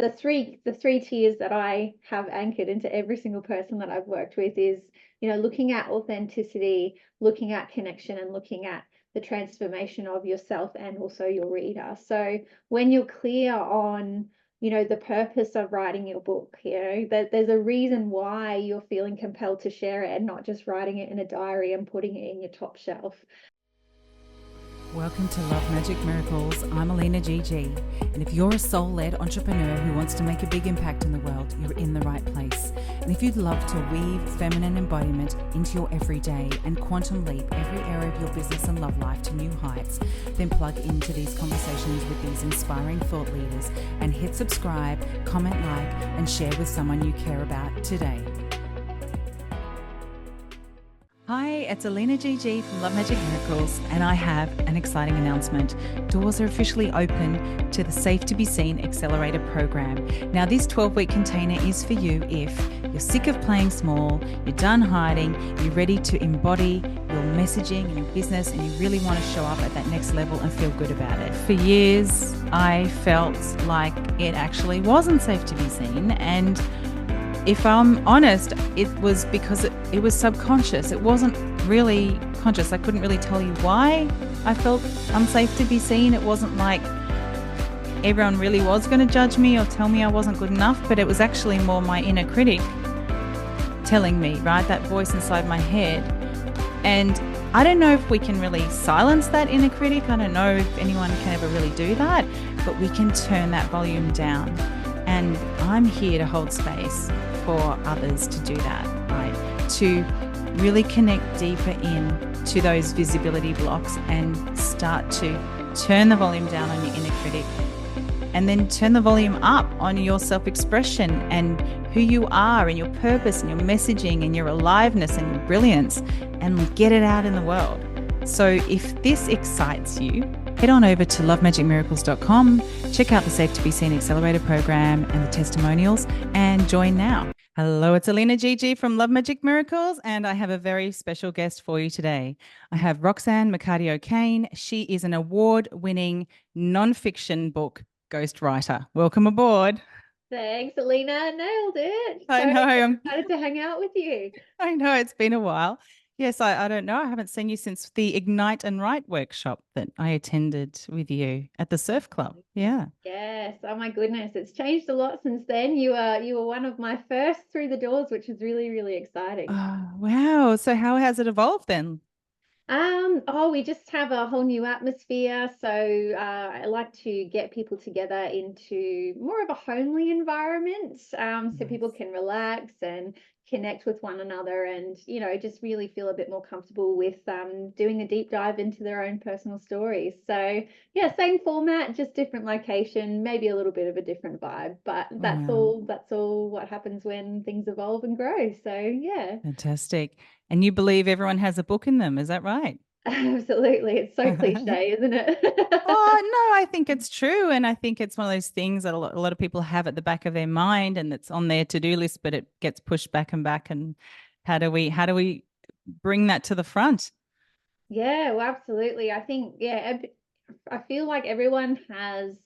the three tiers that I have anchored into every single person that I've worked with is, looking at authenticity, looking at connection, and looking at the transformation of yourself and also your reader. So when you're clear on, the purpose of writing your book, that there's a reason why you're feeling compelled to share it and not just writing it in a diary and putting it in your top shelf. Welcome to Love Magic Miracles. I'm Alina GG, and if you're a soul-led entrepreneur who wants to make a big impact in the world, you're in the right place. And if you'd love to weave feminine embodiment into your everyday and quantum leap every area of your business and love life to new heights, then plug into these conversations with these inspiring thought leaders and hit subscribe, comment, like, and share with someone you care about today. Hi, it's Alina GG from Love Magic Miracles, and I have an exciting announcement. Doors are officially open to the Safe to Be Seen Accelerator program. Now, this 12-week container is for you if you're sick of playing small, you're done hiding, you're ready to embody your messaging and your business, and you really want to show up at that next level and feel good about it. For years, I felt like it actually wasn't safe to be seen, and if I'm honest, it was because it was subconscious. It wasn't really conscious. I couldn't really tell you why I felt unsafe to be seen. It wasn't like everyone really was going to judge me or tell me I wasn't good enough, but it was actually more my inner critic telling me, right? That voice inside my head. And I don't know if we can really silence that inner critic. I don't know if anyone can ever really do that, but we can turn that volume down. And I'm here to hold space for others to do that, right? To really connect deeper in to those visibility blocks and start to turn the volume down on your inner critic and then turn the volume up on your self-expression and who you are and your purpose and your messaging and your aliveness and your brilliance, and get it out in the world. So if this excites you, head on over to lovemagicmiracles.com, check out the Safe to Be Seen Accelerator program and the testimonials, and join now. Hello, it's Alina GG from Love Magic Miracles, and I have a very special guest for you today. I have Roxy McCarty-O'Kane. She is an award-winning non-fiction book ghostwriter. Welcome aboard. Thanks, Alina. Nailed it. I know. I'm excited to hang out with you. I know it's been a while. Yes, I don't know. I haven't seen you since the Ignite and Write workshop that I attended with you at the Surf Club. Yeah. Yes. Oh my goodness. It's changed a lot since then. You were one of my first through the doors, which is really, really exciting. Oh, wow. So how has it evolved then? We just have a whole new atmosphere. So I like to get people together into more of a homely environment, so people can relax and connect with one another and, just really feel a bit more comfortable with doing a deep dive into their own personal stories. So yeah, same format, just different location, maybe a little bit of a different vibe, but that's all what happens when things evolve and grow. So yeah. Fantastic. And you believe everyone has a book in them, is that right? Absolutely. It's so cliche, isn't it? Oh, no, I think it's true. And I think it's one of those things that a lot of people have at the back of their mind and it's on their to-do list, but it gets pushed back and back. And how do we bring that to the front? Yeah, well, absolutely. I think, I feel like everyone has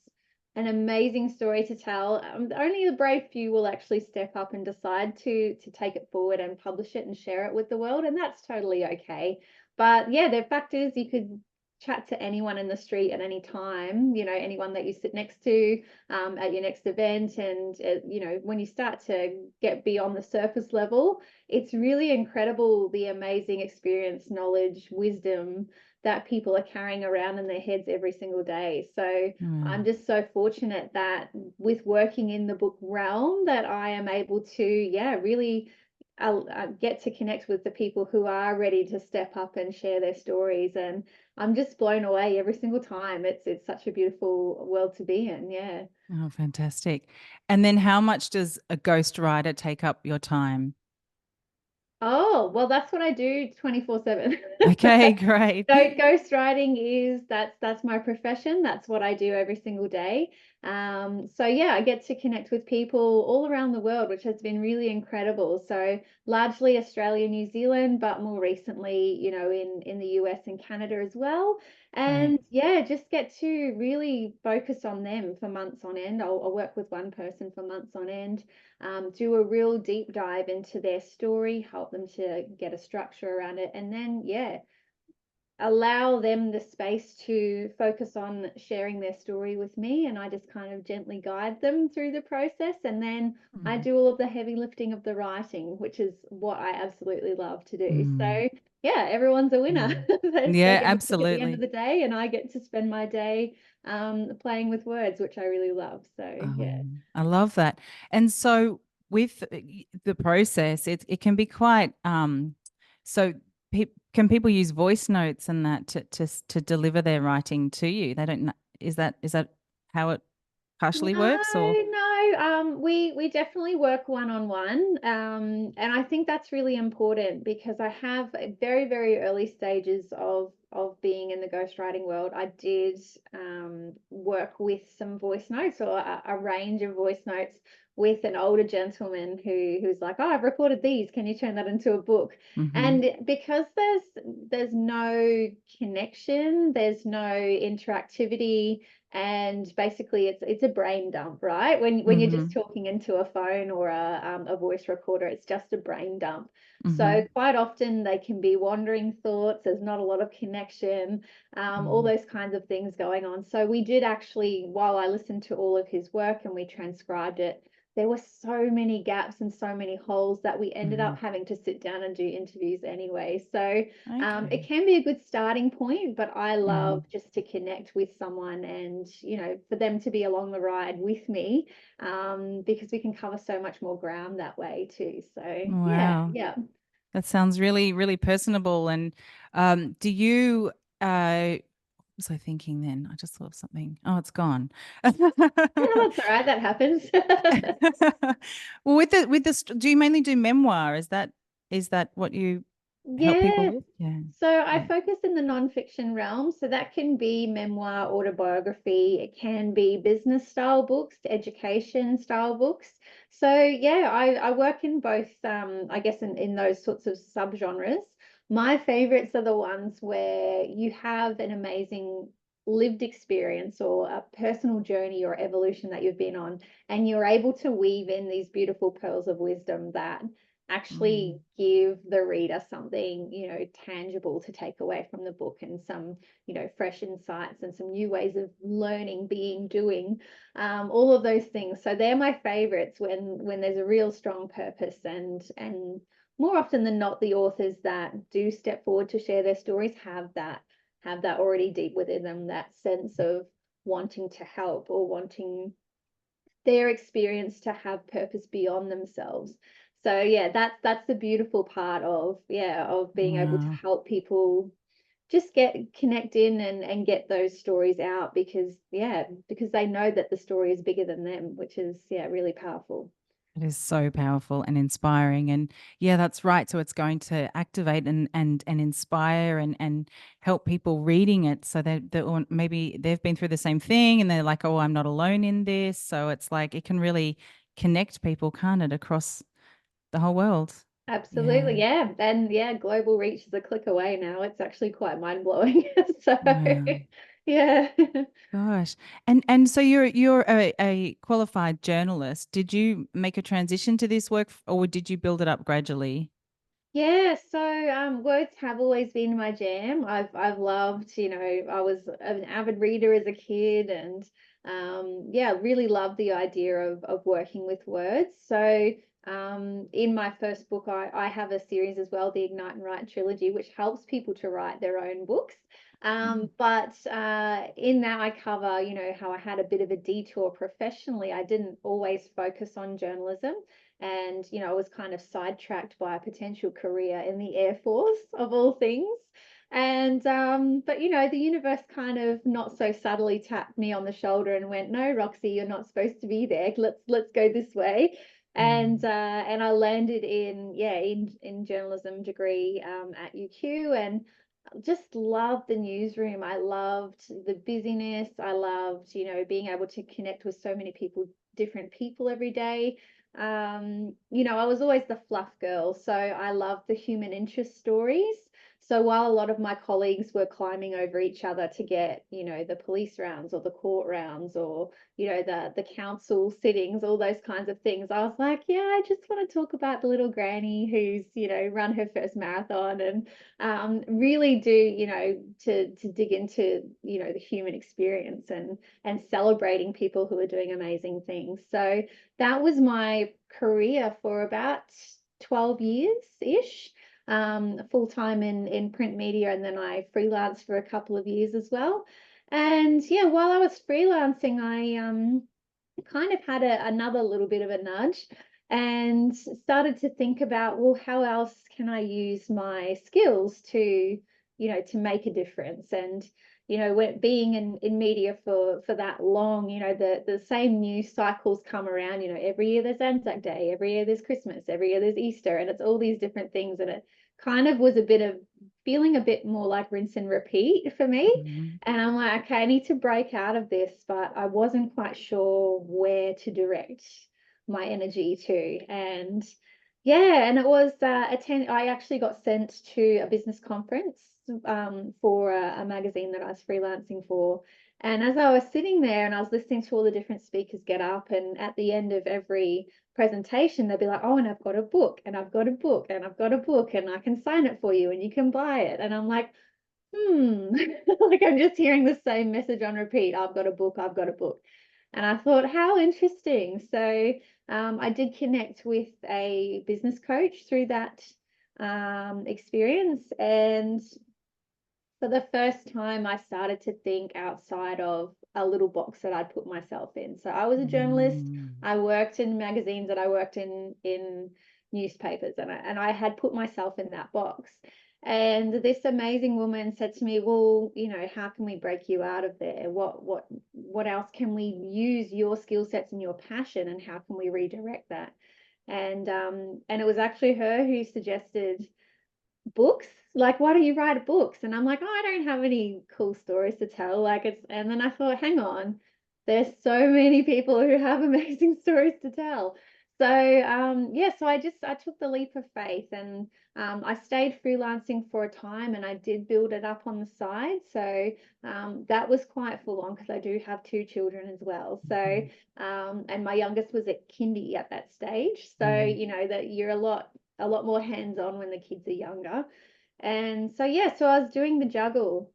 an amazing story to tell. Only the brave few will actually step up and decide to take it forward and publish it and share it with the world, and that's totally okay. But yeah, the fact is you could chat to anyone in the street at any time, anyone that you sit next to at your next event. And, when you start to get beyond the surface level, it's really incredible the amazing experience, knowledge, wisdom that people are carrying around in their heads every single day. So I'm just so fortunate that with working in the book realm that I am able to, really get to connect with the people who are ready to step up and share their stories. And I'm just blown away every single time. It's such a beautiful world to be in. Yeah. Oh, fantastic. And then how much does a ghostwriter take up your time? Oh, well, that's what I do 24/7. Okay, great. So ghostwriting that's my profession. That's what I do every single day. So yeah, I get to connect with people all around the world, which has been really incredible. So largely Australia, New Zealand, but more recently, in the US and Canada as well. Right. And yeah, just get to really focus on them for months on end. I'll work with one person for months on end, do a real deep dive into their story, help them to get a structure around it, and then yeah, allow them the space to focus on sharing their story with me, and I just kind of gently guide them through the process, and then I Mm. do all of the heavy lifting of the writing, which is what I absolutely love to do. Mm. So yeah, everyone's a winner. Yeah. They Yeah, get a book at the end of absolutely. the day, and I get to spend my day playing with words, which I really love. So yeah. I love that. And so with the process, it can be quite so can people use voice notes and that to deliver their writing to you? They don't know, is that how it partially works or No. We definitely work one-on-one. And I think that's really important because I have very, very early stages of being in the ghostwriting world. I did work with some voice notes, or a range of voice notes, with an older gentleman who's like, "Oh, I've recorded these. Can you turn that into a book?" mm-hmm, And because there's no connection, there's no interactivity, and basically it's a brain dump, right? When you're mm-hmm, just talking into a phone or a voice recorder, it's just a brain dump. mm-hmm, So quite often they can be wandering thoughts. There's not a lot of connection, all mm, those kinds of things going on. So we did actually, while I listened to all of his work and we transcribed it, there were so many gaps and so many holes that we ended mm-hmm. up having to sit down and do interviews anyway. So it Okay. can be a good starting point, but I Mm-hmm. love just to connect with someone and, for them to be along the ride with me, because we can cover so much more ground that way too. So yeah, Wow. yeah. That sounds really, really personable. And do you what was I thinking then? I just thought of something. Oh, it's gone. That's all right. That happens. Well, do you mainly do memoir? Is that what you help people Yeah. with? Yeah. So I Yeah. focus in the nonfiction realm. So that can be memoir, autobiography. It can be business style books, education style books. So yeah, I work in both, I guess in those sorts of subgenres. My favorites are the ones where you have an amazing lived experience or a personal journey or evolution that you've been on, and you're able to weave in these beautiful pearls of wisdom that actually Mm, give the reader something, tangible to take away from the book, and some, fresh insights and some new ways of learning, being, doing, all of those things. So they're my favorites when there's a real strong purpose, and more often than not, the authors that do step forward to share their stories have that already deep within them, that sense of wanting to help or wanting their experience to have purpose beyond themselves. So yeah, that's the beautiful part of being able to wow. help people just connect in and get those stories out, because they know that the story is bigger than them, which is really powerful. It is so powerful and inspiring. And yeah, that's right. So it's going to activate and inspire and help people reading it. So or maybe they've been through the same thing and they're like, oh, I'm not alone in this. So it's like it can really connect people, can't it, across the whole world? Absolutely, Yeah. yeah. And yeah, global reach is a click away now. It's actually quite mind-blowing. So Wow. yeah. Gosh. And so you're a qualified journalist. Did you make a transition to this work or did you build it up gradually? Yeah, so words have always been my jam. I've loved, I was an avid reader as a kid, and yeah, really loved the idea of working with words. So in my first book, I have a series as well, the Ignite and Write trilogy, which helps people to write their own books. Mm, But in that I cover, how I had a bit of a detour professionally. I didn't always focus on journalism, and I was kind of sidetracked by a potential career in the Air Force, of all things. And but the universe kind of not so subtly tapped me on the shoulder and went, "No, Roxy, you're not supposed to be there. Let's go this way." mm, And I landed in journalism degree at UQ, and just loved the newsroom. I loved the busyness. I loved, being able to connect with so many people, different people every day. I was always the fluff girl, so I loved the human interest stories. So while a lot of my colleagues were climbing over each other to get, the police rounds or the court rounds or, the council sittings, all those kinds of things, I was like, yeah, I just want to talk about the little granny who's, run her first marathon, and really do, to dig into, the human experience and celebrating people who are doing amazing things. So that was my career for about 12 years ish, full time in print media, and then I freelanced for a couple of years as well. And yeah, while I was freelancing, I kind of had another little bit of a nudge and started to think about, well, how else can I use my skills to, to make a difference? And when being in media for that long, the same news cycles come around. Every year there's Anzac Day, every year there's Christmas, every year there's Easter, and it's all these different things. And it kind of was a bit of feeling a bit more like rinse and repeat for me. And I'm like, okay, I need to break out of this, but I wasn't quite sure where to direct my energy to. And yeah, and it was I actually got sent to a business conference for a magazine that I was freelancing for. And as I was sitting there and I was listening to all the different speakers get up, and at the end of every presentation, they'd be like, oh, and I've got a book, and I've got a book, and I've got a book, and I can sign it for you, and you can buy it. And I'm like, like I'm just hearing the same message on repeat. I've got a book, I've got a book. And I thought, how interesting. So I did connect with a business coach through that experience. And for the first time, I started to think outside of a little box that I'd put myself in. So I was a journalist. I worked in magazines, and I worked in newspapers, and I had put myself in that box. And this amazing woman said to me, well, how can we break you out of there? What else can we use your skill sets and your passion, and how can we redirect that? And it was actually her who suggested books. Like, why don't you write books? And I'm like, oh, I don't have any cool stories to tell. And then I thought, hang on, there's so many people who have amazing stories to tell. So yeah, so I took the leap of faith, and I stayed freelancing for a time, and I did build it up on the side. So that was quite full on because I do have two children as well. So and my youngest was at kindy at that stage. So that you're a lot more hands-on when the kids are younger. And so yeah, so I was doing the juggle,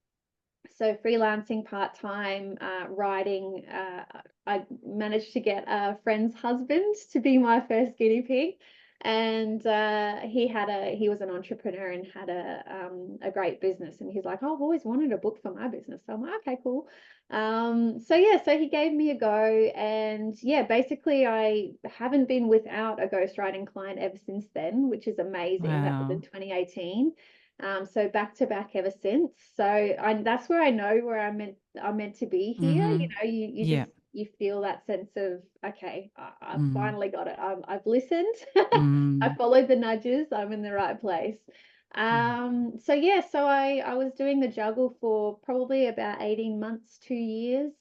so freelancing part-time, writing. I managed to get a friend's husband to be my first guinea pig, and he was an entrepreneur and had a great business, and he's like, oh, I've always wanted a book for my business. So I'm like, okay, cool. So yeah, so he gave me a go, and yeah, basically I haven't been without a ghostwriting client ever since then, which is amazing. Wow. That was in 2018. So back to back ever since. So that's where I know where I'm meant to be here. You just you feel that sense of, okay, I've finally got it. I've listened. I followed the nudges. I'm in the right place. So yeah, so I was doing the juggle for probably about 18 months, 2 years,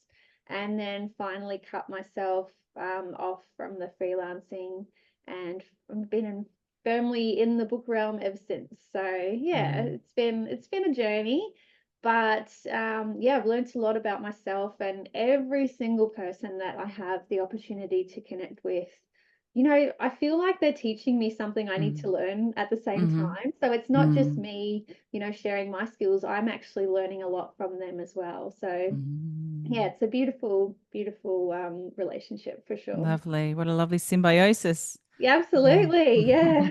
and then finally cut myself off from the freelancing, and been firmly in the book realm ever since. So yeah, it's been a journey, but yeah, I've learned a lot about myself, and every single person that I have the opportunity to connect with, I feel like they're teaching me something I need to learn at the same time. So it's not just me, sharing my skills. I'm actually learning a lot from them as well. So yeah, it's a beautiful, beautiful relationship for sure. Lovely. What a lovely symbiosis. Yeah, absolutely. Yeah.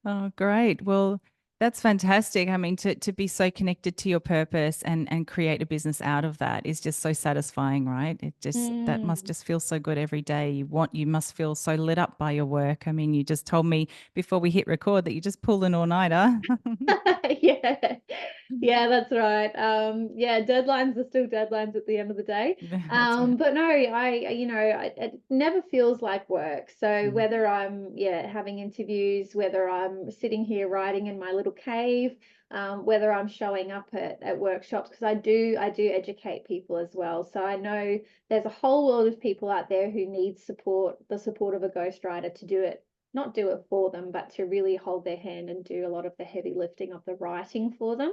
Oh, great. Well, that's fantastic. I mean, to be so connected to your purpose and create a business out of that is just so satisfying, right? It just that must just feel so good every day. You must feel so lit up by your work. I mean, you just told me before we hit record that you just pulled an all-nighter. Yeah. Yeah, that's right. Yeah, deadlines are still deadlines at the end of the day. That's right. But no, it never feels like work. So Mm. whether I'm, yeah, having interviews, whether I'm sitting here writing in my little cave, whether I'm showing up at workshops, because I do educate people as well. So I know there's a whole world of people out there who need support, the support of a ghostwriter to do it, not do it for them, but to really hold their hand and do a lot of the heavy lifting of the writing for them.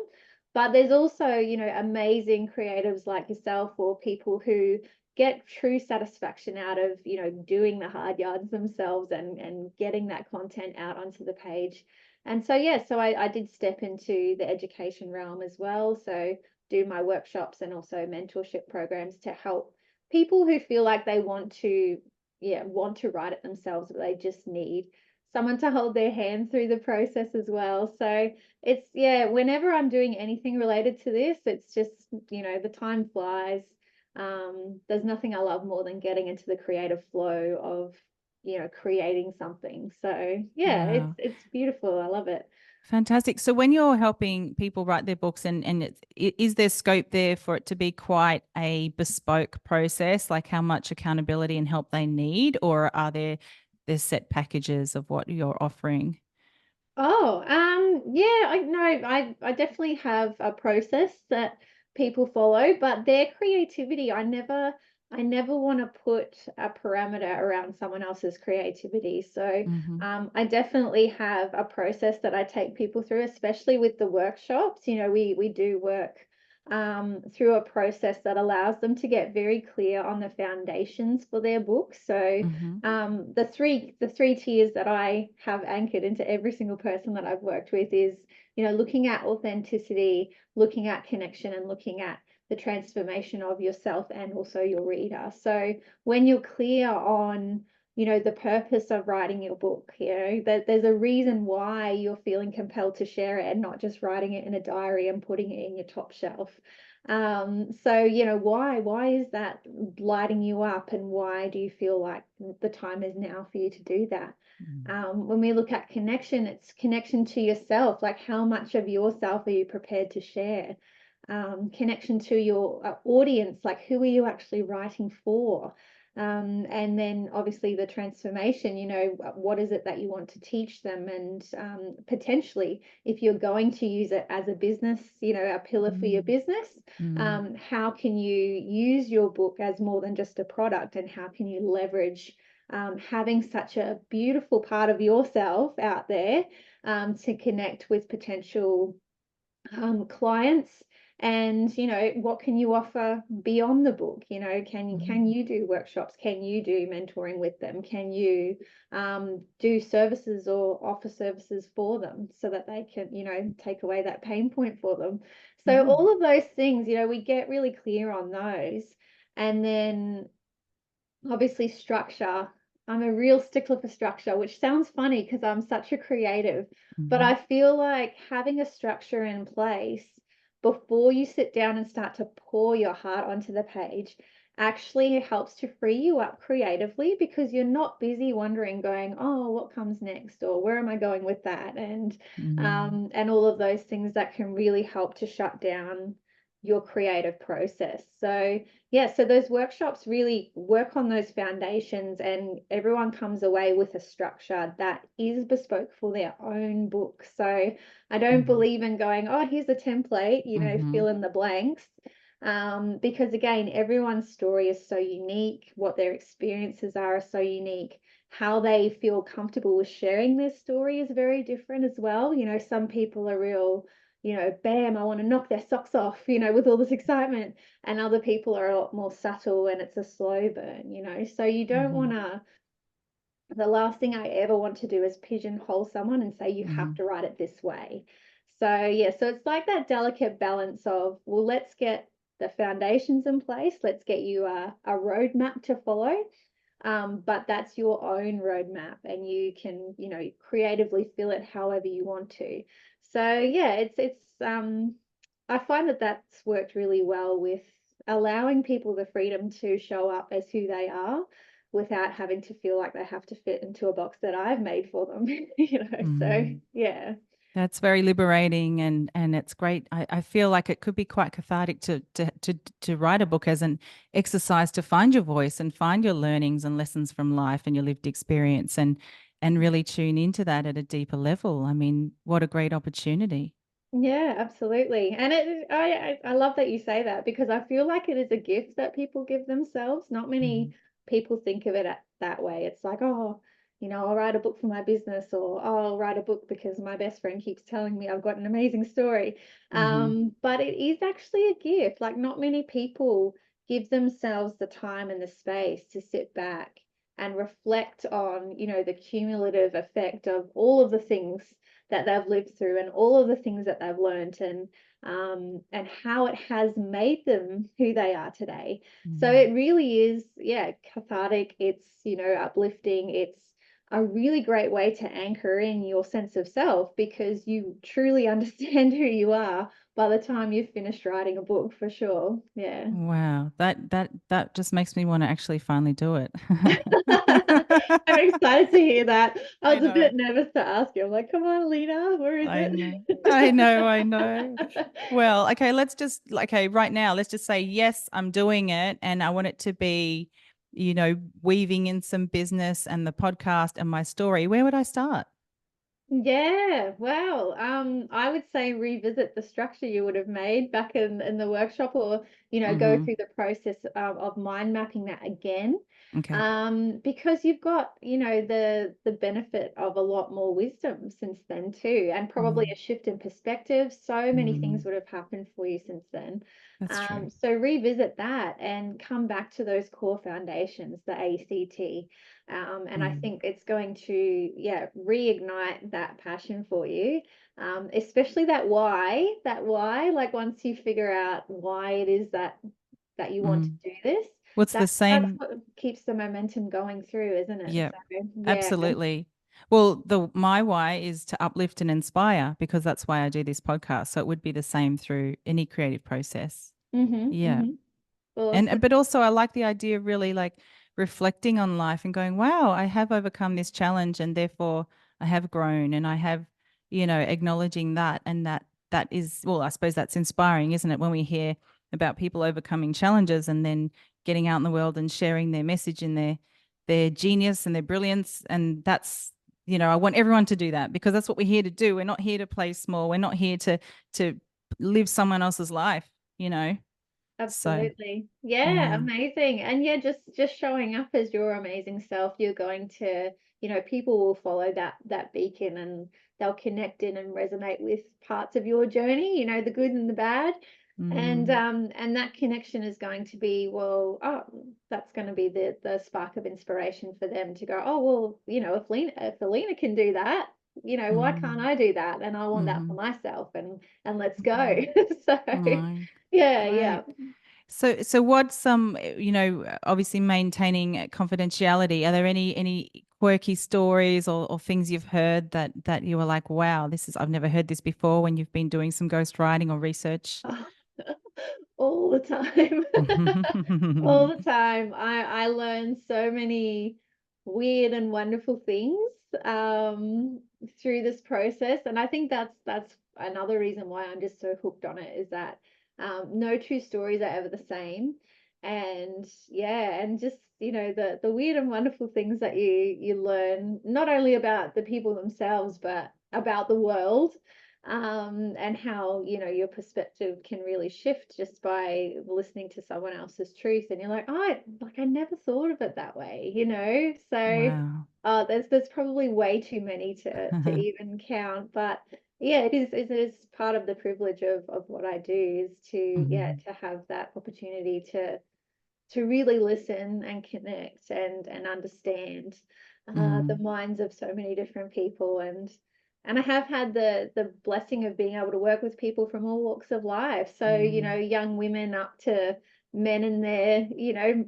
But there's also, amazing creatives like yourself, or people who get true satisfaction out of, doing the hard yards themselves and getting that content out onto the page. And so, yeah, so I did step into the education realm as well. So do my workshops and also mentorship programs to help people who feel like they want to write it themselves, but they just need someone to hold their hand through the process as well. So it's, yeah, whenever I'm doing anything related to this, it's just, the time flies. There's nothing I love more than getting into the creative flow of, creating something. So yeah, it's Wow. it's beautiful. I love it. Fantastic. So when you're helping people write their books is there scope there for it to be quite a bespoke process, like how much accountability and help they need, or are there's set packages of what you're offering? Oh, yeah, I know. I definitely have a process that people follow, but their creativity, I never want to put a parameter around someone else's creativity. So, Mm-hmm. I definitely have a process that I take people through, especially with the workshops. We do work through a process that allows them to get very clear on the foundations for their book. So Mm-hmm. the three tiers that I have anchored into every single person that I've worked with is, looking at authenticity, looking at connection, and looking at the transformation of yourself and also your reader. So when you're clear on, the purpose of writing your book, that there's a reason why you're feeling compelled to share it and not just writing it in a diary and putting it in your top shelf. So, why is that lighting you up, and why do you feel like the time is now for you to do that? When we look at connection, it's connection to yourself, like how much of yourself are you prepared to share? Connection to your audience, like who are you actually writing for? And then obviously the transformation, what is it that you want to teach them? And potentially, if you're going to use it as a business, a pillar for your business, Mm-hmm. how can you use your book as more than just a product? And how can you leverage having such a beautiful part of yourself out there to connect with potential clients? And what can you offer beyond the book? Can you do workshops? Can you do mentoring with them? Can you do services or offer services for them so that they can take away that pain point for them? So Mm-hmm. all of those things, we get really clear on those. And then obviously structure. I'm a real stickler for structure, which sounds funny because I'm such a creative, but Mm-hmm. I feel like having a structure in place before you sit down and start to pour your heart onto the page actually helps to free you up creatively, because you're not busy wondering, going, oh, what comes next, or where am I going with that, and all of those things that can really help to shut down your creative process. So yeah, so those workshops really work on those foundations, and everyone comes away with a structure that is bespoke for their own book. So I don't Mm-hmm. believe in going, oh, here's a template, Mm-hmm. fill in the blanks. Because again, everyone's story is so unique, what their experiences are so unique. How they feel comfortable with sharing their story is very different as well. Some people are real, bam, I want to knock their socks off, with all this excitement, and other people are a lot more subtle and it's a slow burn. So you don't Mm-hmm. want to, the last thing I ever want to do is pigeonhole someone and say you have Mm-hmm. to write it this way. So yeah, so it's like that delicate balance of, well, let's get the foundations in place, let's get you a roadmap to follow. But that's your own roadmap, and you can, creatively fill it however you want to. So yeah, it's I find that that's worked really well with allowing people the freedom to show up as who they are without having to feel like they have to fit into a box that I've made for them. So Mm-hmm. yeah. That's very liberating, and it's great. I feel like it could be quite cathartic to write a book as an exercise to find your voice and find your learnings and lessons from life and your lived experience and really tune into that at a deeper level. I mean, what a great opportunity. Yeah, absolutely. And I love that you say that because I feel like it is a gift that people give themselves. Not Mhm. many people think of it that way. It's like, oh, I'll write a book for my business, or oh, I'll write a book because my best friend keeps telling me I've got an amazing story. Mhm. But it is actually a gift. Like not many people give themselves the time and the space to sit back and reflect on, the cumulative effect of all of the things that they've lived through and all of the things that they've learned, and how it has made them who they are today. So Mhm. it really is, yeah, cathartic. It's, uplifting. It's a really great way to anchor in your sense of self because you truly understand who you are by the time you've finished writing a book, for sure. Yeah. Wow, that just makes me want to actually finally do it. I'm excited to hear that. I I was a bit know. nervous to ask you. I'm like, come on, Lena, where is I know. I know, I know. it? Well, okay, okay, right now, let's just say, yes, I'm doing it. And I want it to be, weaving in some business and the podcast and my story. Where would I start? Yeah, well, I would say revisit the structure you would have made back in the workshop, or go Mm-hmm. through the process of mind mapping that again, Okay. because you've got the benefit of a lot more wisdom since then too, and probably Mm, a shift in perspective. So many things mm, would have happened for you since then. that's true. So revisit that and come back to those core foundations, the ACT. And I Mm, think it's going to, yeah, reignite that passion for you, especially that why, like once you figure out why it is that you want to mm. do this, What's the that's same? what keeps the momentum going through, isn't it? Yeah, So, yeah. absolutely. Well, the my why is to uplift and inspire because that's why I do this podcast. So it would be the same through any creative process. Mm-hmm, Yeah. mm-hmm. And Awesome. but also I like the idea of really like reflecting on life and going, wow, I have overcome this challenge and therefore I have grown and I have, acknowledging that and that is, well, I suppose that's inspiring, isn't it? When we hear about people overcoming challenges and then getting out in the world and sharing their message and their genius and their brilliance. And that's, I want everyone to do that because that's what we're here to do. We're not here to play small. We're not here to live someone else's life. So Absolutely. Yeah, yeah. amazing. And yeah, just showing up as your amazing self, you're going to, people will follow that beacon, and they'll connect in and resonate with parts of your journey, the good and the bad. Mm, And that connection is going to be, well, oh, that's going to be the spark of inspiration for them to go, oh, well, if Alina can do that, why can't mm, I do that? And I want that for mm, myself, and let's go. mm. So Oh, yeah, yeah. great. So what's obviously maintaining confidentiality. Are there any quirky stories or things you've heard that you were like, wow, I've never heard this before when you've been doing some ghostwriting or research? All the time. All the time. I learn so many weird and wonderful things um through this process. And I think that's another reason why I'm just so hooked on it, is that no two stories are ever the same. And yeah, and just the weird and wonderful things that you learn, not only about the people themselves, but about the world, and how your perspective can really shift just by listening to someone else's truth, and you're like, oh, I never thought of it that way. So Wow. there's probably way too many to even count, but yeah, it is part of the privilege of what I do, is to, yeah, Mhm, to have that opportunity to really listen and connect and understand the mm, minds of so many different people. And I have had the blessing of being able to work with people from all walks of life. So, mm, young women up to men in their,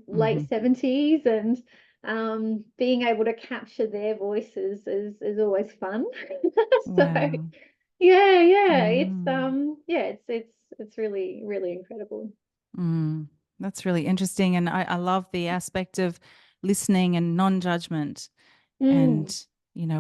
late mhm. 70s, and being able to capture their voices is always fun. So Wow. yeah, Mm. it's really, really incredible. Mm, that's really interesting. And I love the aspect of listening and non-judgment. Mm, And,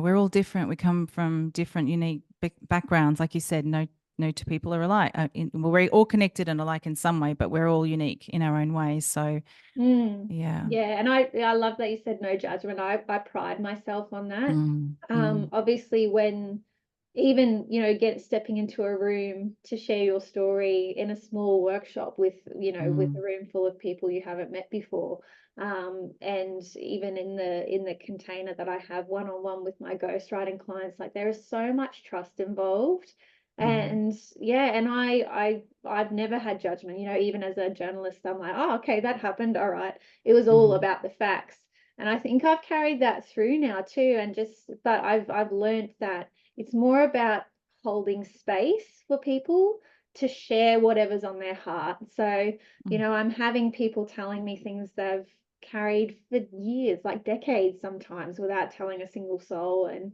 we're all different. We come from different, unique backgrounds, like you said, no two people are alike. We're all connected and alike in some way, but we're all unique in our own ways. So yeah. Yeah, and I love that you said no judgment. I pride myself on that. Obviously when even, get stepping into a room to share your story in a small workshop with, with a room full of people you haven't met before. And even in the container that I have one-on-one with my ghostwriting clients, like there is so much trust involved. And yeah, and I've never had judgment, even as a journalist, I'm like, oh, okay, that happened. All right. It was all about the facts. And I think I've carried that through now too. But I've learned that it's more about holding space for people to share whatever's on their heart. So, I'm having people telling me things they've carried for years, like decades sometimes, without telling a single soul. And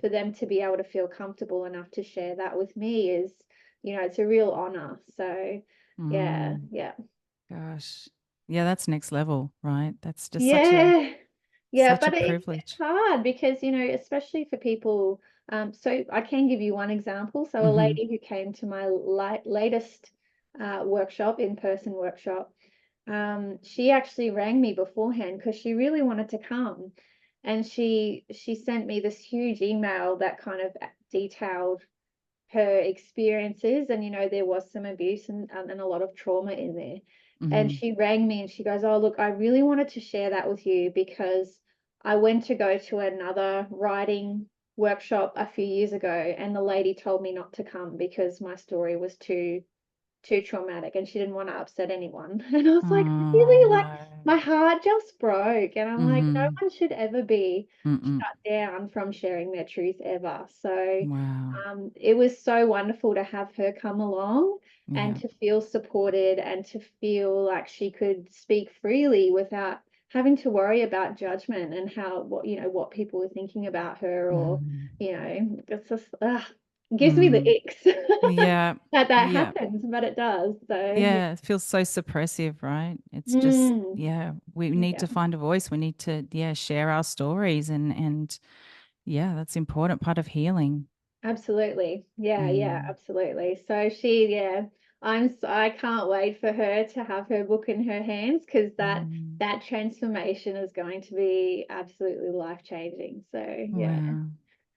for them to be able to feel comfortable enough to share that with me is, it's a real honor. So, yeah. Gosh. Yeah, that's next level, right? That's just Yeah. Yeah, such a but it's privilege. hard because, especially for people. So I can give you one example. So a Mm-hmm. lady who came to my latest workshop, in-person workshop, she actually rang me beforehand because she really wanted to come. And she sent me this huge email that kind of detailed her experiences, and there was some abuse and a lot of trauma in there. And Mm-hmm. she rang me and she goes, oh look, I really wanted to share that with you because I went to go to another writing workshop a few years ago, and the lady told me not to come because my story was too traumatic and she didn't want to upset anyone. And I was like, Oh really? Like, no. my heart just broke. And I'm like, no Mm-hmm. one should ever be Mm-mm. shut down from sharing their truth ever. So Wow. it was so wonderful to have her come along and Yeah. to feel supported and to feel like she could speak freely without having to worry about judgment and what people were thinking about her, or Mm. it's just gives me the Mm. icks Yeah. that Yeah. happens, but it does. So yeah. Yeah. It feels so suppressive, right? It's just, Mm, yeah, we need yeah, to find a voice. We need to, yeah, share our stories and yeah, that's important part of healing. absolutely. Yeah, Mm. absolutely. So yeah, I can't wait for her to have her book in her hands, because Mm. that transformation is going to be absolutely life-changing. So yeah. Wow.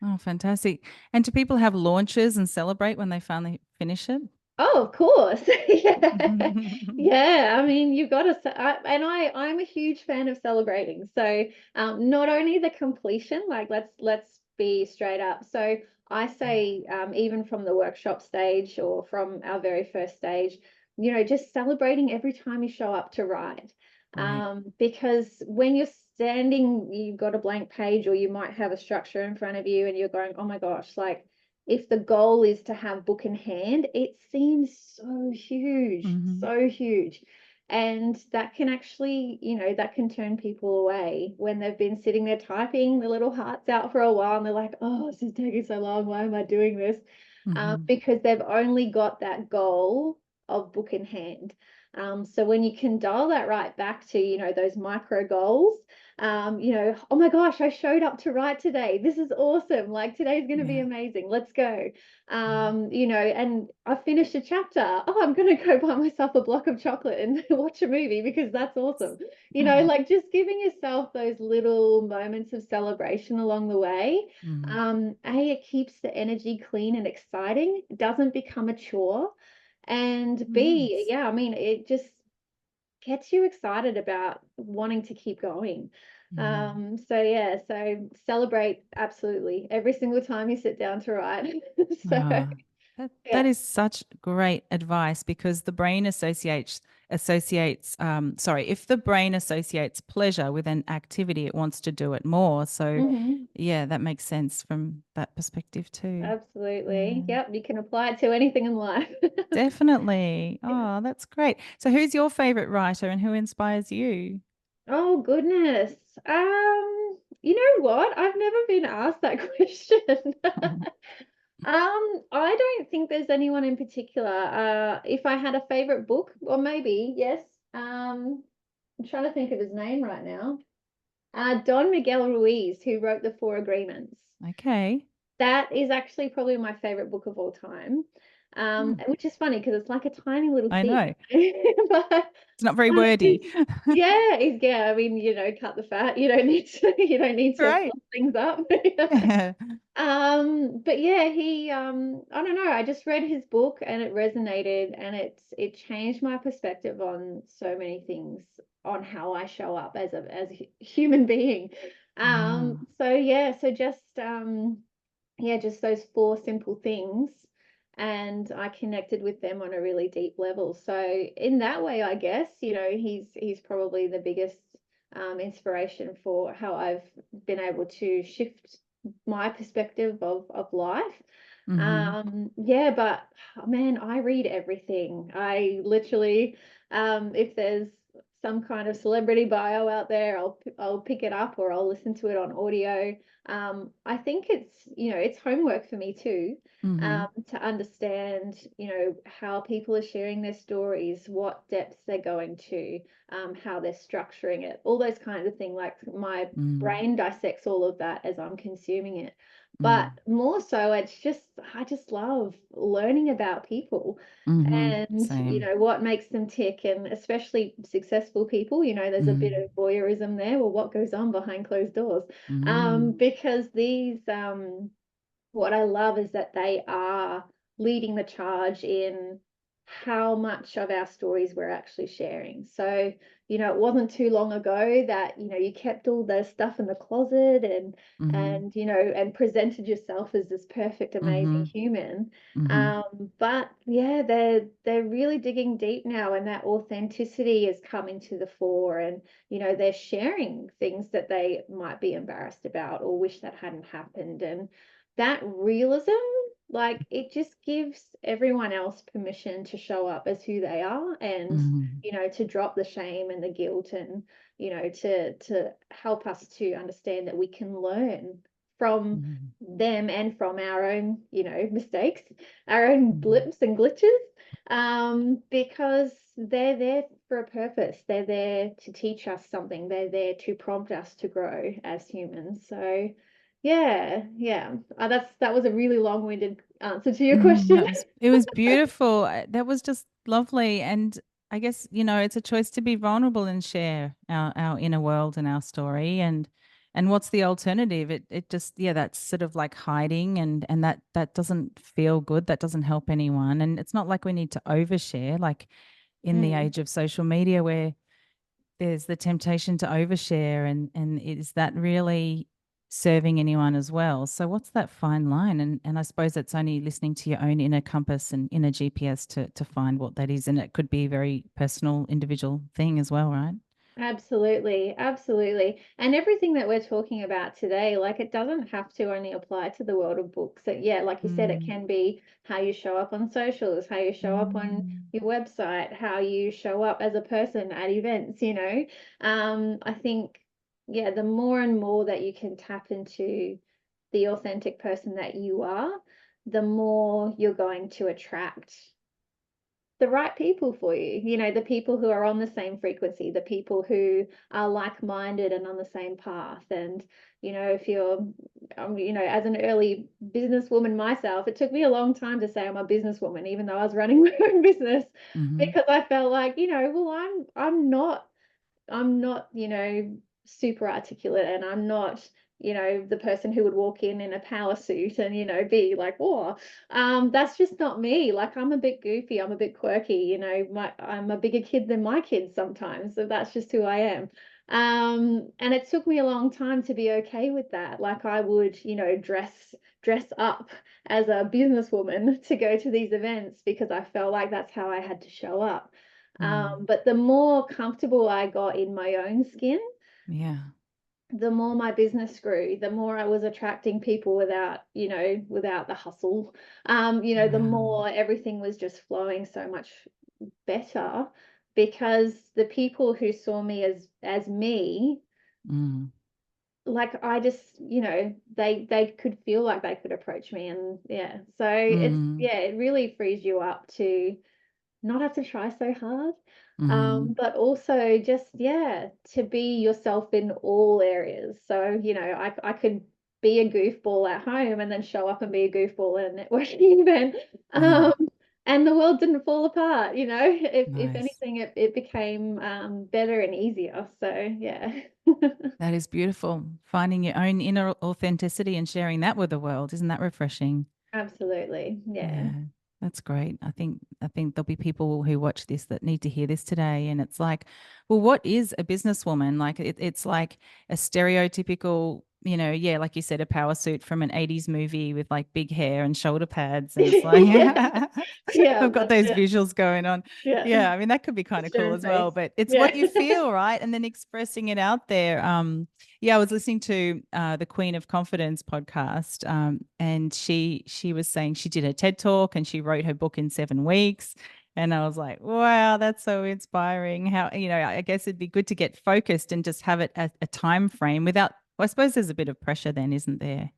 Oh, fantastic. And do people have launches and celebrate when they finally finish it? Oh, of course. Yeah. Yeah. I mean, you've got to, and I'm a huge fan of celebrating. So, not only the completion, like let's be straight up. So I say, even from the workshop stage or from our very first stage, just celebrating every time you show up to write. Right. Because when you're standing, you've got a blank page, or you might have a structure in front of you and you're going, oh my gosh, like, if the goal is to have book in hand, it seems so huge, Mm-hmm. so huge. And that can actually, that can turn people away when they've been sitting there typing the little hearts out for a while and they're like, oh, this is taking so long. Why am I doing this? Mm-hmm. Because they've only got that goal of book in hand. So when you can dial that right back to, those micro goals, oh my gosh, I showed up to write today. This is awesome. Like, today's going to be Yeah. amazing. Let's go. And I finished a chapter. Oh, I'm going to go buy myself a block of chocolate and watch a movie because that's awesome. Mm-hmm. Like, just giving yourself those little moments of celebration along the way. It keeps the energy clean and exciting. It doesn't become a chore. And B, Nice. yeah, I mean, it just gets you excited about wanting to keep going. Mm. So yeah, so celebrate absolutely every single time you sit down to write. So Ah, that yeah. is such great advice because the brain sorry, if the brain associates pleasure with an activity, it wants to do it more. So Hmm. yeah, that makes sense from that perspective too. Absolutely. Yeah, Yep, you can apply it to anything in life. definitely. Yeah. Oh, that's great. So who's your favorite writer and who inspires you? Oh goodness. You know what? I've never been asked that question. I don't think there's anyone in particular. If I had a favorite book, or maybe, yes. I'm trying to think of his name right now. Don Miguel Ruiz, who wrote The Four Agreements. Okay. That is actually probably my favorite book of all time. Hmm. Which is funny because it's like a tiny little I thing. know. But It's not very wordy. yeah, I mean, cut the fat. You don't need to, you don't need to Great. fluff things up. But yeah, I don't know, I just read his book and it resonated, and it changed my perspective on so many things, on how I show up as a human being. Mm, So yeah, so just yeah, just those four simple things. And I connected with them on a really deep level. So in that way, I guess, he's probably the biggest inspiration for how I've been able to shift my perspective of life. mm-hmm. Yeah, but man, I read everything. I literally, if there's some kind of celebrity bio out there, I'll pick it up or I'll listen to it on audio. I think it's homework for me too, Mm-hmm. to understand, how people are sharing their stories, what depths they're going to, how they're structuring it, all those kinds of things. Like my Mm, brain dissects all of that as I'm consuming it. But mm, more so, I just love learning about people mm-hmm. and, Same. what makes them tick, and especially successful people, there's a bit Mm, of voyeurism there. Well, what goes on behind closed doors? mm, Because what I love is that they are leading the charge in how much of our stories we're actually sharing. So, it wasn't too long ago that, you kept all the stuff in the closet mm-hmm. and presented yourself as this perfect, amazing Mm-hmm. human. Mm-hmm. But yeah, they're really digging deep now, and that authenticity is coming to the fore, and they're sharing things that they might be embarrassed about or wish that hadn't happened. And that realism, like, it just gives everyone else permission to show up as who they are, and Mm-hmm. to drop the shame and the guilt, and to help us to understand that we can learn from Mm-hmm. them and from our own mistakes, our own Mm-hmm. blips and glitches, because they're there for a purpose. They're there to teach us something. They're there to prompt us to grow as humans. So yeah, yeah. That was a really long-winded answer to your question. It was beautiful. That was just lovely. And I guess, it's a choice to be vulnerable and share our inner world and our story. And what's the alternative? It just, yeah, that's sort of like hiding, and that doesn't feel good. That doesn't help anyone. And it's not like we need to overshare, like in the Mm. age of social media where there's the temptation to overshare, and is that really serving anyone as well? So what's that fine line? And I suppose it's only listening to your own inner compass and inner GPS to find what that is. And it could be a very personal, individual thing as well, right? Absolutely, absolutely. And everything that we're talking about today, like, it doesn't have to only apply to the world of books. So yeah, like you said, it Mm, can be how you show up on socials, how you show up on mm, your website, how you show up as a person at events. I think, yeah, the more and more that you can tap into the authentic person that you are, the more you're going to attract the right people for you, the people who are on the same frequency, the people who are like-minded and on the same path. And if you're as an early businesswoman myself, it took me a long time to say I'm a businesswoman, even though I was running my own business, mm-hmm, because I felt like, well, I'm not, super articulate, and I'm not, the person who would walk in a power suit and, be like, oh, that's just not me. Like, I'm a bit goofy. I'm a bit quirky, I'm a bigger kid than my kids sometimes. So that's just who I am. And it took me a long time to be okay with that. Like, I would, dress up as a businesswoman to go to these events because I felt like that's how I had to show up. mm, But the more comfortable I got in my own skin, yeah. the more my business grew, the more I was attracting people without the hustle. The Yeah. more everything was just flowing so much better, because the people who saw me as me, Mm, like, I just, they could feel like they could approach me. And yeah, so mm, it really frees you up to not have to try so hard, mm, but also just, yeah, to be yourself in all areas. So, I could be a goofball at home and then show up and be a goofball at a networking event. Yeah. And the world didn't fall apart, if Nice. anything, it became better and easier. So yeah. That is beautiful. Finding your own inner authenticity and sharing that with the world. Isn't that refreshing? Absolutely. Yeah. Yeah. That's great. I think there'll be people who watch this that need to hear this today. And it's like, well, what is a businesswoman? Like it's like a stereotypical, yeah, like you said, a power suit from an 80s movie with like big hair and shoulder pads. And it's like Yeah. Yeah, I've got that's those it. visuals going on. Yeah. Yeah, I mean that could be kind of cool Stern as well, face. but it's Yeah. what you feel, right? And then expressing it out there. Yeah, I was listening to the Queen of Confidence podcast, and she was saying she did a TED talk and she wrote her book in 7 weeks. And I was like, wow, that's so inspiring. How, I guess it'd be good to get focused and just have it at a time frame without, well, I suppose there's a bit of pressure then, isn't there?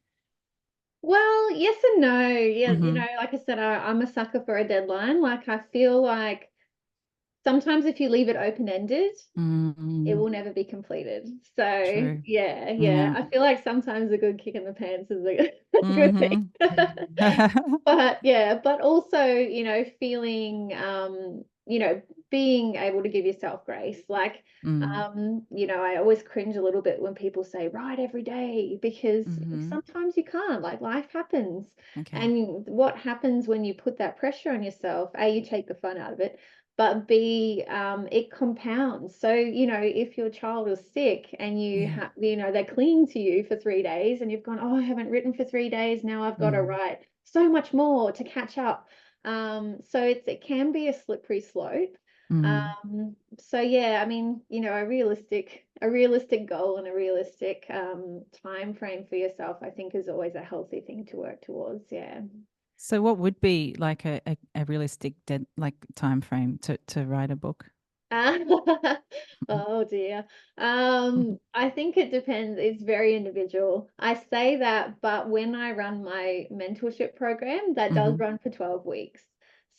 Well, yes and no. Yeah, Mm-hmm. like I said, I'm a sucker for a deadline. Like I feel like sometimes if you leave it open-ended, it Mm-hmm. will never be completed. So True. yeah, yeah. Yeah. I feel like sometimes a good kick in the pants is a a good thing. Mm-hmm. But yeah, but also, feeling being able to give yourself grace. Like, Mm-hmm. I always cringe a little bit when people say write every day because Mm-hmm. sometimes you can't, like life happens. Okay. And what happens when you put that pressure on yourself, A, you take the fun out of it, but B, it compounds. So, if your child is sick and you Yeah. have, they're clinging to you for 3 days and you've gone, oh, I haven't written for 3 days. Now I've got to Mm. write so much more to catch up. So it can be a slippery slope. Mm. So yeah, I mean, a realistic goal and a realistic time frame for yourself, I think is always a healthy thing to work towards. Yeah. So what would be like a realistic like time frame to write a book? Ah, oh dear. I think it depends. It's very individual. I say that, but when I run my mentorship program, that does Mm-hmm. run for 12 weeks.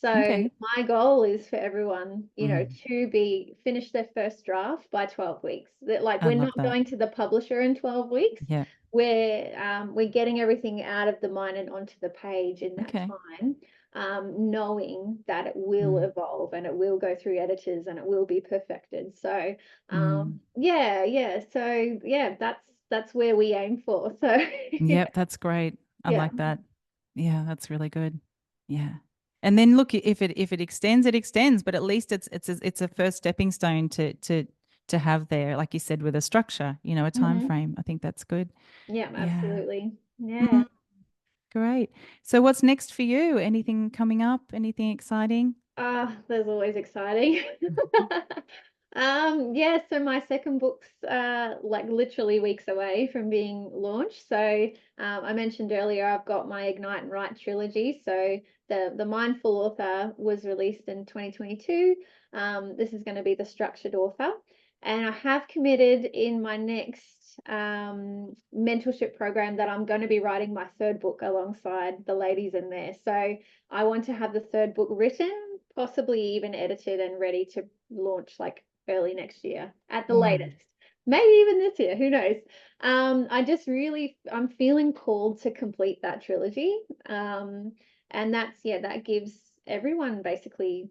So Okay. my goal is for everyone, Mm. to be finish their first draft by 12 weeks. That like I we're love not that. going to the publisher in 12 weeks. Yeah. We're getting everything out of the mind and onto the page in that Okay. time, knowing that it will Mm. evolve and it will go through editors and it will be perfected. So, Mm. yeah, yeah. So, yeah, that's where we aim for. So, yeah, Yep, that's great. I yeah. like that. Yeah, that's really good. Yeah. And then look, if it extends, it extends, but at least it's a first stepping stone to have there, like you said, with a structure, a time Hmm. frame. I think that's good. Yeah, Yeah. absolutely. Yeah. Mm, great. So what's next for you? Anything coming up? Anything exciting? There's always exciting. Yeah, so my second book's like literally weeks away from being launched. So I mentioned earlier I've got my Ignite and Write trilogy. So the Mindful Author was released in 2022. This is going to be the Structured Author. And I have committed in my next mentorship program that I'm going to be writing my third book alongside the ladies in there. So I want to have the third book written, possibly even edited and ready to launch like early next year at the Wow. latest. Maybe even this year, who knows? I'm feeling called to complete that trilogy. And that gives everyone basically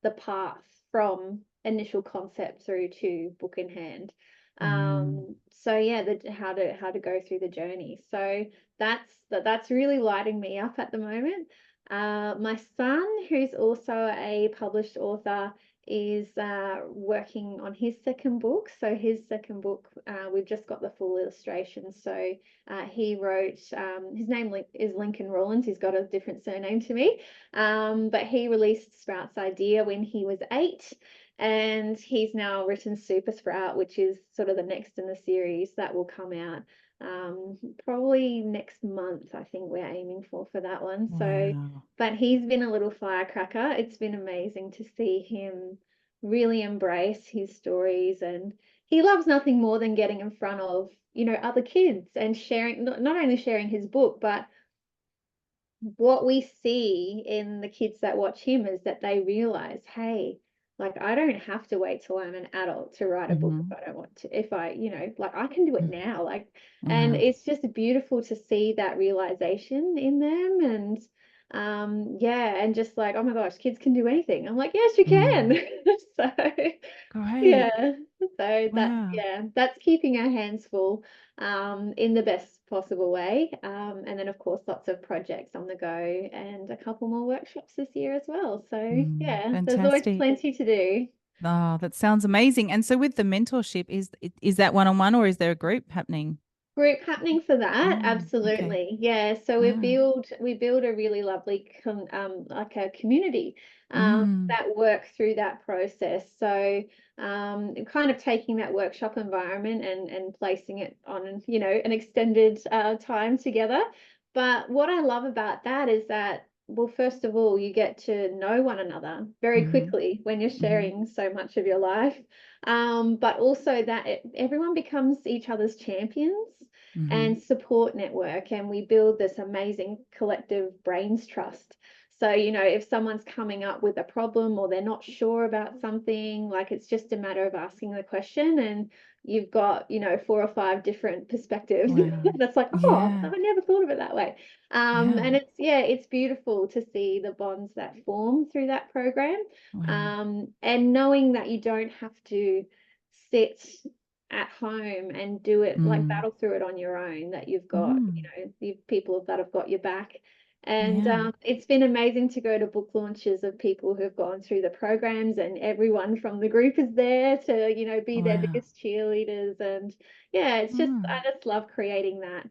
the path from initial concept through to book in hand. Mm. So yeah, how to go through the journey. So that's really lighting me up at the moment. My son, who's also a published author, is working on his second book. So his second book, we've just got the full illustrations. So he wrote, his name is Lincoln Rollins. He's got a different surname to me, but he released Sprout's Idea when he was 8, and he's now written Super Sprout, which is sort of the next in the series that will come out probably next month. I think we're aiming for that one. So, Wow. but he's been a little firecracker. It's been amazing to see him really embrace his stories, and he loves nothing more than getting in front of other kids and sharing, not only sharing his book, but what we see in the kids that watch him is that they realize, hey, Like, I don't have to wait till I'm an adult to write a book Mm-hmm. if I don't want to. If I, like, I can do it now. Like, and Wow. it's just beautiful to see that realization in them. And yeah, and just like, oh my gosh, kids can do anything. I'm like, yes, you can. Mm. So Great. yeah, so Wow. that's keeping our hands full in the best possible way. And then of course lots of projects on the go and a couple more workshops this year as well. So yeah, there's always Fantastic. plenty to do. Oh, that sounds amazing. And so with the mentorship, is that one-on-one or is there a group happening? Group happening for that, Okay. absolutely. Yeah, so Wow. we build a really lovely like a community Mm. that work through that process. So kind of taking that workshop environment and placing it on, an extended time together. But what I love about that is that, well, first of all, you get to know one another very Mm-hmm. quickly when you're Mm-hmm. sharing so much of your life. But also that everyone becomes each other's champions Mm-hmm. and support network, and we build this amazing collective brains trust. So, if someone's coming up with a problem or they're not sure about something, like, it's just a matter of asking the question, and you've got, 4 or 5 different perspectives. Wow. That's like, oh, Yeah. I never thought of it that way. Yeah. And it's beautiful to see the bonds that form through that program. Wow. And knowing that you don't have to sit at home and do it, like, Mm. battle through it on your own, that you've got, Mm. you've people that have got your back. And Yeah. it's been amazing to go to book launches of people who've gone through the programs, and everyone from the group is there to, be their Wow. biggest cheerleaders. And yeah, I Mm. just love creating that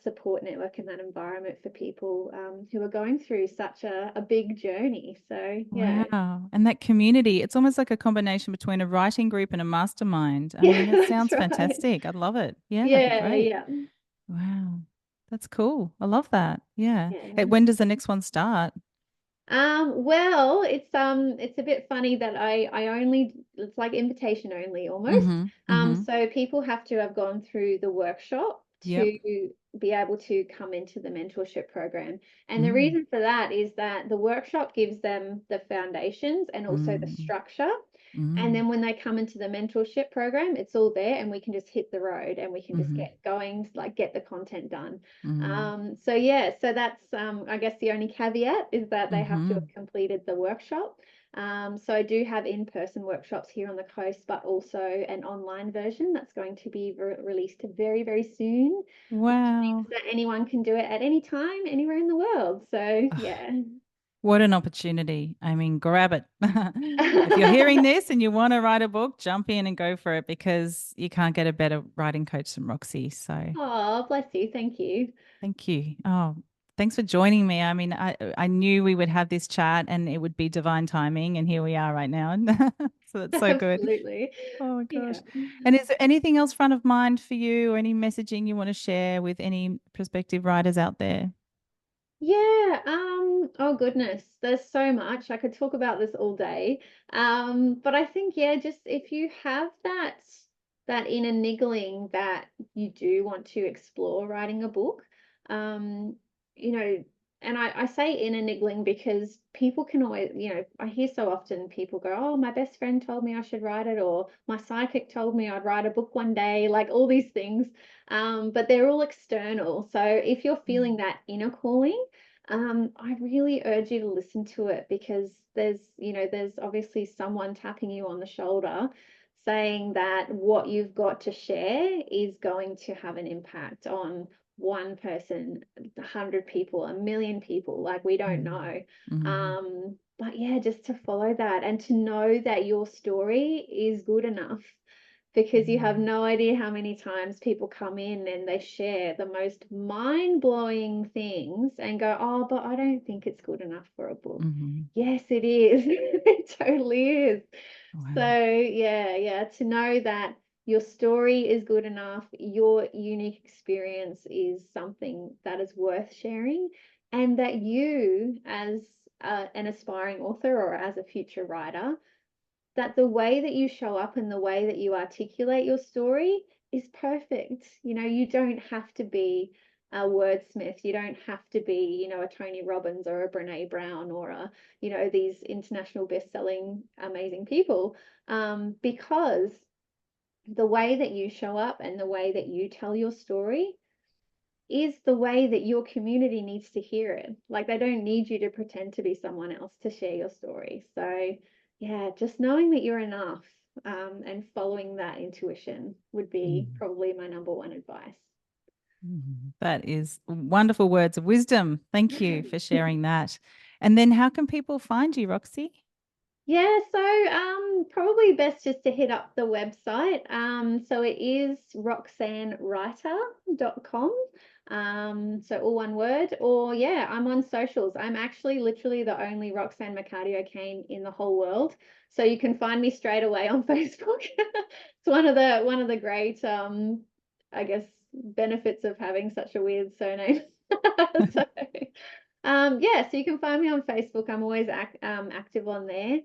support network and that environment for people who are going through such a big journey. So yeah. Wow. And that community, it's almost like a combination between a writing group and a mastermind. I mean, Yeah, that that's sounds right. fantastic. I love it. Yeah, that'd be Yeah, great. yeah. Wow. That's cool. I love that. Yeah. Yeah. When does the next one start? Well, it's a bit funny that I only, it's like invitation only almost. Mm-hmm. Mm-hmm. So people have to have gone through the workshop Yep. to be able to come into the mentorship program. And the Mm. reason for that is that the workshop gives them the foundations and also the Mm. structure. And Mm. then when they come into the mentorship program, it's all there, and we can just hit the road and we can just Mm-hmm. get going, like, get the content done. Mm. So yeah, so that's I guess the only caveat is that they have to Mm-hmm. have completed the workshop. So I do have in-person workshops here on the coast, but also an online version that's going to be released very, very soon, which means Wow. that anyone can do it at any time, anywhere in the world. So yeah. What an opportunity. I mean, grab it. If you're hearing this and you want to write a book, jump in and go for it because you can't get a better writing coach than Roxy. So Oh, bless you. Thank you. thank you. Oh, thanks for joining me. I mean, I knew we would have this chat and it would be divine timing, and here we are right now. So that's so good. Absolutely. Oh my Yeah. gosh. And is there anything else front of mind for you or any messaging you want to share with any prospective writers out there? Yeah, oh goodness, there's so much. I could talk about this all day. But I think, yeah, just if you have that inner niggling that you do want to explore writing a book, um, you know, and I say inner niggling because people can always, I hear so often people go, oh, my best friend told me I should write it, or my psychic told me I'd write a book one day, like all these things. But they're all external. So if you're feeling Mm. that inner calling, I really urge you to listen to it, because there's obviously someone tapping you on the shoulder saying that what you've got to share is going to have an impact on one person, 100 people, 1 million people, like, we don't Mm. know. Mm. But yeah, just to follow that and to know that your story is good enough, because you have Mm. no idea how many times people come in and they share the most mind-blowing things and go, oh, but I don't think it's good enough for a book. Mhm. Yes, it is. It totally is. Wow. So yeah, to know that your story is good enough, your unique experience is something that is worth sharing, and that you, as an aspiring author or as a future writer, that the way that you show up and the way that you articulate your story is perfect. You don't have to be a wordsmith. You don't have to be, you know, a Tony Robbins or a Brene Brown or a, you know, these international best-selling amazing people, because the way that you show up and the way that you tell your story is the way that your community needs to hear it. Like, they don't need you to pretend to be someone else to share your story. So yeah, just knowing that you're enough, and following that intuition would be probably my number one advice. That is wonderful words of wisdom. Thank you for sharing that. And then how can people find you, Roxy? Yeah, so probably best just to hit up the website. So it is roxannewriter.com. So all one word. Or yeah, I'm on socials. I'm actually literally the only Roxanne McCarty-O'Kane in the whole world. So you can find me straight away on Facebook. It's one of the great I guess benefits of having such a weird surname. So yeah, so you can find me on Facebook. I'm always active on there.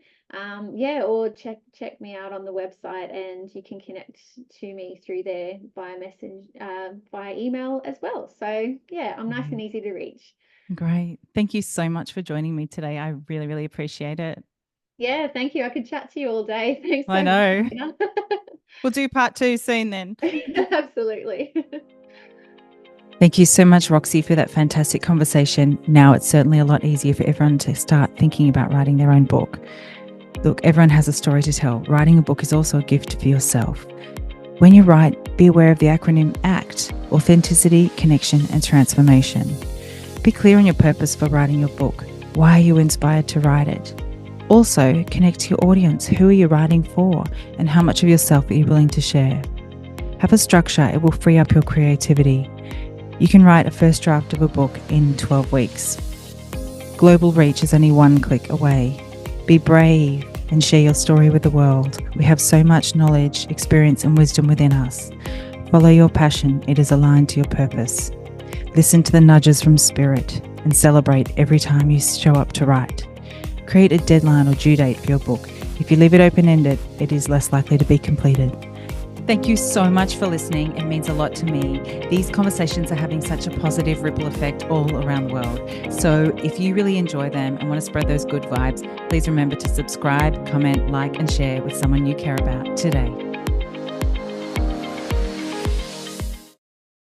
Yeah, or check me out on the website, and you can connect to me through there via message, via email as well. So yeah, I'm nice and easy to reach. Great. Thank you so much for joining me today. I really, really appreciate it. Yeah, thank you. I could chat to you all day. Thanks so I know. much. We'll do part 2 soon then. Absolutely. Thank you so much, Roxy, for that fantastic conversation. Now it's certainly a lot easier for everyone to start thinking about writing their own book. Look, everyone has a story to tell. Writing a book is also a gift for yourself. When you write, be aware of the acronym ACT: authenticity, connection, and transformation. Be clear on your purpose for writing your book. Why are you inspired to write it? Also, connect to your audience. Who are you writing for? And how much of yourself are you willing to share? Have a structure. It will free up your creativity. You can write a first draft of a book in 12 weeks. Global reach is only one click away. Be brave and share your story with the world. We have so much knowledge, experience, and wisdom within us. Follow your passion. It is aligned to your purpose. Listen to the nudges from spirit and celebrate every time you show up to write. Create a deadline or due date for your book. If you leave it open-ended, it is less likely to be completed. Thank you so much for listening. It means a lot to me. These conversations are having such a positive ripple effect all around the world. So if you really enjoy them and want to spread those good vibes, please remember to subscribe, comment, like, and share with someone you care about today.